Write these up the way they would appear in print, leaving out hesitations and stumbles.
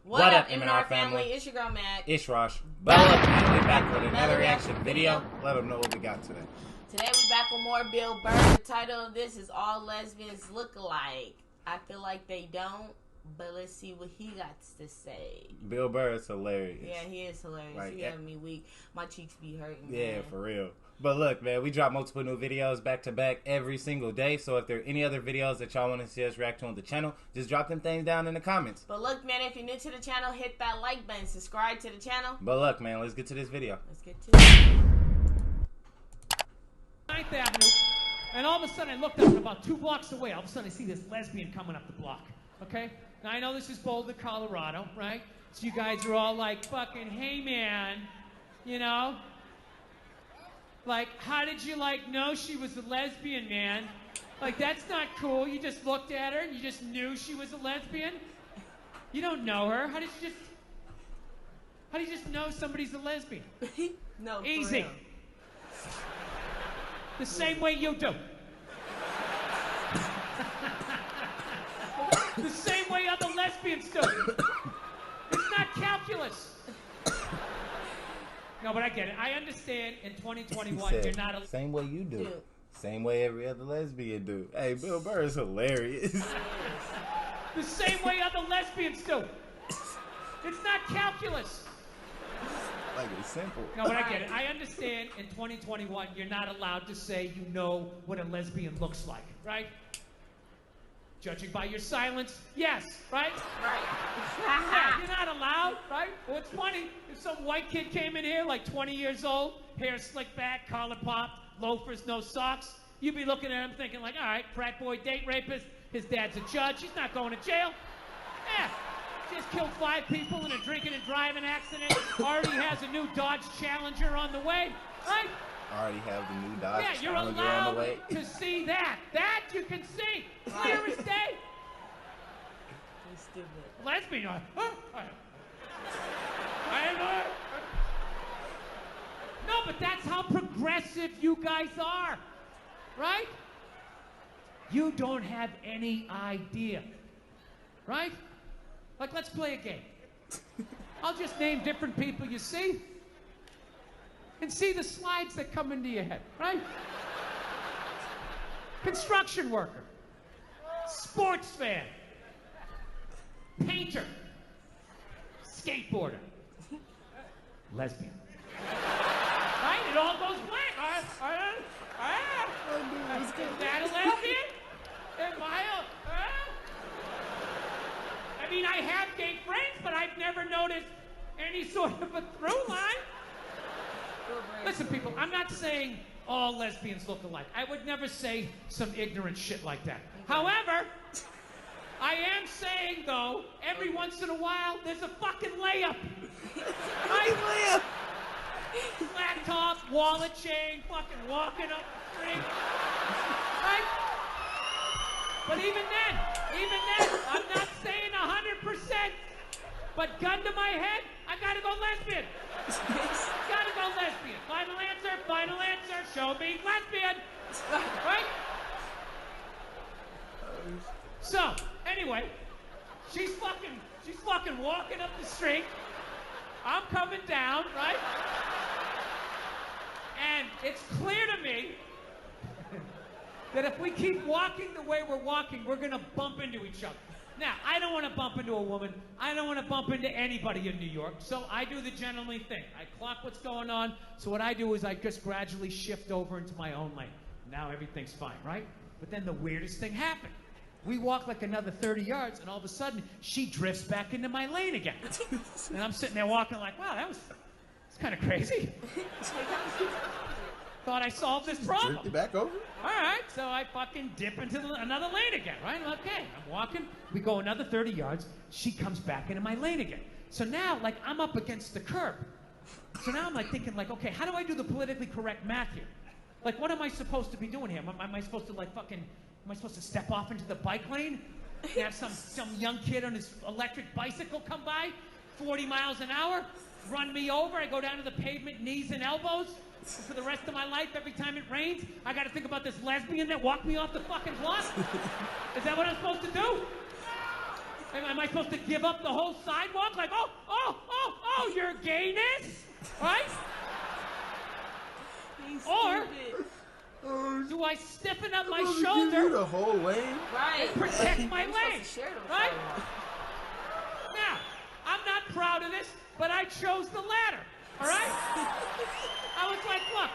What up, M&R family? It's your girl, Magg. It's Rosh. Well up, man. We're back with another reaction video. Let them know what we got today. Today we back with more Bill Burr. The title of this is All Lesbians Look Alike. I feel like they don't, but let's see what he got to say. Bill Burr is hilarious. Yeah, he is hilarious. Like, he having me weak. My cheeks be hurting. Yeah, man. for real. But look, man, we drop multiple new videos back to back every single day. So if there are any other videos that y'all want to see us react to on the channel, just drop them things down in the comments. But look, man, if you're new to the channel, hit that like button. Subscribe to the channel. But look, man, let's get to this video. Let's get to it. 9th Avenue, and all of a sudden I looked up, and about 2 blocks away, all of a sudden I see this lesbian coming up the block, okay? Now I know this is Boulder, Colorado, right? So you guys are all like, fucking, hey man, you know? Like, how did you, like, know she was a lesbian, man? Like, that's not cool. You just looked at her and you just knew she was a lesbian? You don't know her. How do you just know somebody's a lesbian? No, Easy. The same way you do. The same way other lesbians do. It's not calculus. No, but I get it. I understand in 2021 Said, you're not a... same way you do. Same way every other lesbian do. Hey, Bill Burr is hilarious. The same way other lesbians do. It's not calculus. Like, it's simple. No, but I get it. I understand in 2021 you're not allowed to say you know what a lesbian looks like, right? Judging by your silence, yes, right? Right. Yeah, you're not allowed, right? Well, it's funny. If some white kid came in here, like 20 years old, hair slicked back, collar popped, loafers, no socks, you'd be looking at him thinking like, all right, frat boy date rapist, his dad's a judge, he's not going to jail. Yeah, just killed 5 people in a drinking and driving accident, already has a new Dodge Challenger on the way, right? Already have the new Dodge Yeah, you're Challenger allowed on the way. to see that. That you can see, clear as day. He's stupid. Lesbian. No, but that's how progressive you guys are, right? You don't have any idea, right? Like, let's play a game. I'll just name different people you see and see the slides that come into your head, right? Construction worker, sports fan, painter, skateboarder, lesbian. Right? It all goes blank. Is that a lesbian? Am I I mean, I have gay friends, but I've never noticed any sort of a through line. Listen, people, I'm not saying all lesbians look alike. I would never say some ignorant shit like that. However, I am saying, though, every once in a while, there's a fucking layup. Right? Layup. Flat top, wallet chain, fucking walking up the street. Right? But even then, I'm not saying 100%. But gun to my head, I gotta go lesbian. Gotta go lesbian. Final answer, show me lesbian. Right? So, anyway, she's fucking walking up the street. I'm coming down, right? And it's clear to me that if we keep walking the way we're walking, we're gonna bump into each other. Now, I don't want to bump into a woman. I don't want to bump into anybody in New York. So I do the gentlemanly thing. I clock what's going on. So what I do is I just gradually shift over into my own lane. Now everything's fine, right? But then the weirdest thing happened. We walk like another 30 yards, and all of a sudden, she drifts back into my lane again. And I'm sitting there walking like, wow, it's kind of crazy. Thought I solved this problem. Drift it back over? All right, so I fucking dip into another lane again, right? Okay, I'm walking. We go another 30 yards. She comes back into my lane again. So now, like, I'm up against the curb. So now I'm like thinking, like, okay, how do I do the politically correct math here? Like, what am I supposed to be doing here? Am I supposed to, like, fucking, am I supposed to step off into the bike lane? And have some young kid on his electric bicycle come by, 40 miles an hour, run me over. I go down to the pavement, knees and elbows. For the rest of my life, every time it rains, I gotta think about this lesbian that walked me off the fucking block. Is that what I'm supposed to do? Am I supposed to give up the whole sidewalk? Like, oh, your gayness? Right? Or do I stiffen up my shoulder? Give you the whole lane? Right. And protect my lane? Right? Sidewalk. Now, I'm not proud of this, but I chose the latter. All right? I was like, look,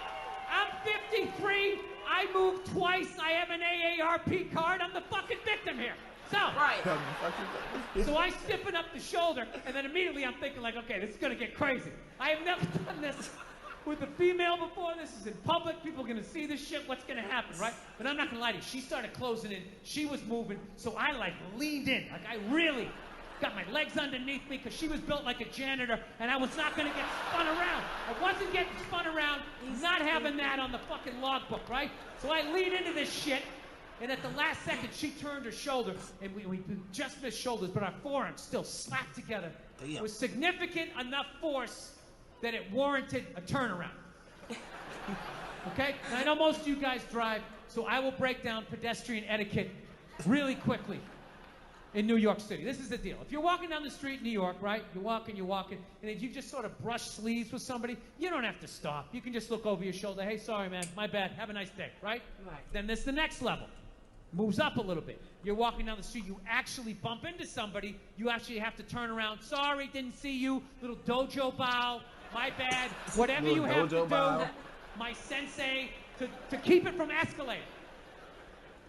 I'm 53. I moved twice. I have an AARP card. I'm the fucking victim here. So, Right. so I stiffen up the shoulder, and then immediately I'm thinking like, okay, this is gonna get crazy. I have never done this with a female before. This is in public. People are gonna see this shit. What's gonna happen, right? But I'm not gonna lie to you. She started closing in. She was moving, so I like leaned in. Like I really got my legs underneath me because she was built like a janitor, and I was not gonna get spun around. I wasn't getting spun around. Not having that on the fucking logbook, right? So I lean into this shit. And at the last second, she turned her shoulder, and we just missed shoulders, but our forearms still slapped together with significant enough force that it warranted a turnaround. Okay? And I know most of you guys drive, so I will break down pedestrian etiquette really quickly in New York City. This is the deal. If you're walking down the street in New York, right? You're walking, and if you just sort of brush sleeves with somebody, you don't have to stop. You can just look over your shoulder. Hey, sorry, man. My bad. Have a nice day, right? Right. Then there's the next level. Moves up a little bit. You're walking down the street, you actually bump into somebody, you actually have to turn around. Sorry, didn't see you. Little dojo bow. My bad. Whatever you have to do, my sensei, to keep it from escalating.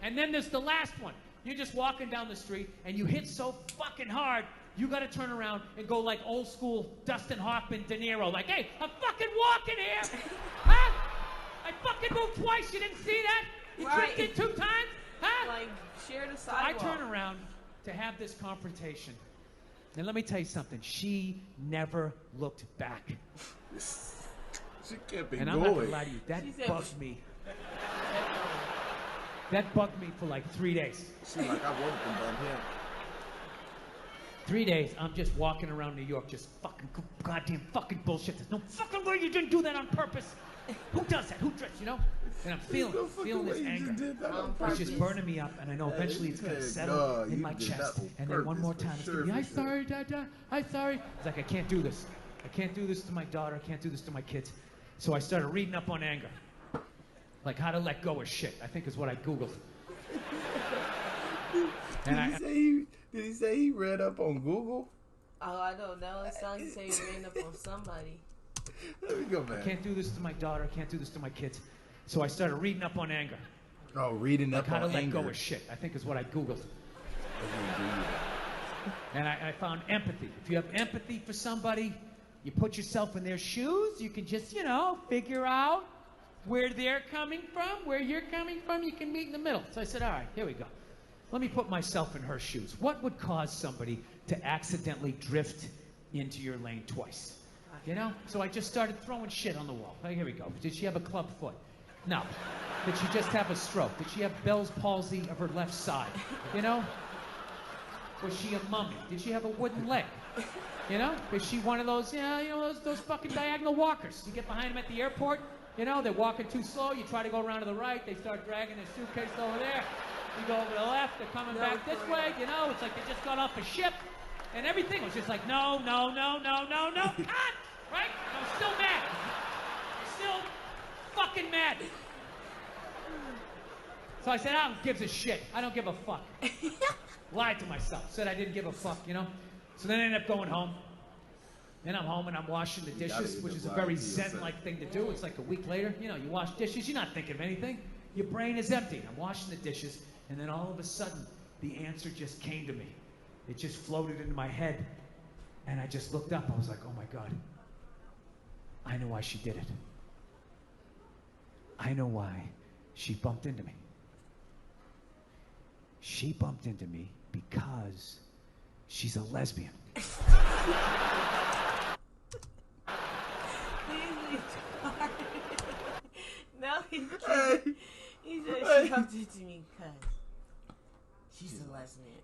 And then there's the last one. You're just walking down the street, and you hit so fucking hard, you gotta turn around and go like old school Dustin Hoffman, De Niro. Like, hey, I'm fucking walking here. Huh? I fucking moved twice. You didn't see that? You Right. drifted 2 times? Huh? Like, share the So I sidewalk. turn around to have this confrontation. And let me tell you something. She never looked back. She kept it And I'm not going. gonna lie to you. That She said- bugged me. That bugged me for like 3 days. She like, I wanted them done here. 3 days, I'm just walking around New York, just fucking goddamn fucking bullshit. There's no fucking way you didn't do that on purpose. Who does that? Who drifts, you know? And I'm feeling this anger. It's just burning me up, and I know eventually it's gonna settle in my chest. And then one more time, it's gonna be, I'm sorry, Dada. I'm sorry. It's like, I can't do this. I can't do this to my daughter. I can't do this to my kids. So I started reading up on anger. Like how to let go of shit, I think is what I Googled. Did he say he read up on Google? Oh, I don't know. It sounds like you ran up on somebody. Let me go back. I can't do this to my daughter. I can't do this to my kids. So I started reading up on anger. Oh, reading Like up how on to let anger. go of shit, I think is what I Googled. And I found empathy. If you have empathy for somebody, you put yourself in their shoes, you can just, figure out where they're coming from, where you're coming from, you can meet in the middle. So I said, all right, here we go. Let me put myself in her shoes. What would cause somebody to accidentally drift into your lane twice? So I just started throwing shit on the wall. Here we go. Did she have a club foot? No. Did she just have a stroke? Did she have Bell's palsy of her left side? Was she a mummy? Did she have a wooden leg? Is she one of those, those fucking diagonal walkers? You get behind them at the airport, they're walking too slow, you try to go around to the right, they start dragging their suitcase over there. You go over to the left, they're coming back this way, it's like they just got off a ship, and everything was just like, no, cut! Right? I'm still mad. Still fucking mad. So I said, I don't give a shit. I don't give a fuck. Lied to myself. Said I didn't give a fuck, So then I ended up going home. Then I'm home and I'm washing the dishes, which is a very zen-like thing to do. It's like a week later, you wash dishes, you're not thinking of anything. Your brain is empty. I'm washing the dishes, and then all of a sudden, the answer just came to me. It just floated into my head, and I just looked up. I was like, oh my God. I know why she did it. I know why she bumped into me. She bumped into me because she's a lesbian. No, he said she bumped into me because she's a lesbian.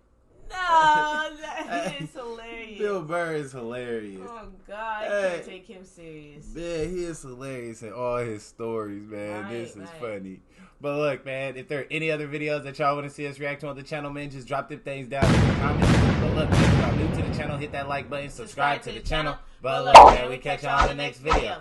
No, that is hilarious. Bill Burr is hilarious. Oh God, I can't take him serious. Man, he is hilarious in all his stories, man. This is funny. But look, man, if there are any other videos that y'all want to see us react to on the channel, man, just drop them things down in the comments. But look, if y'all new to the channel, hit that like button, subscribe to the channel. But look, man, we catch y'all in the next video.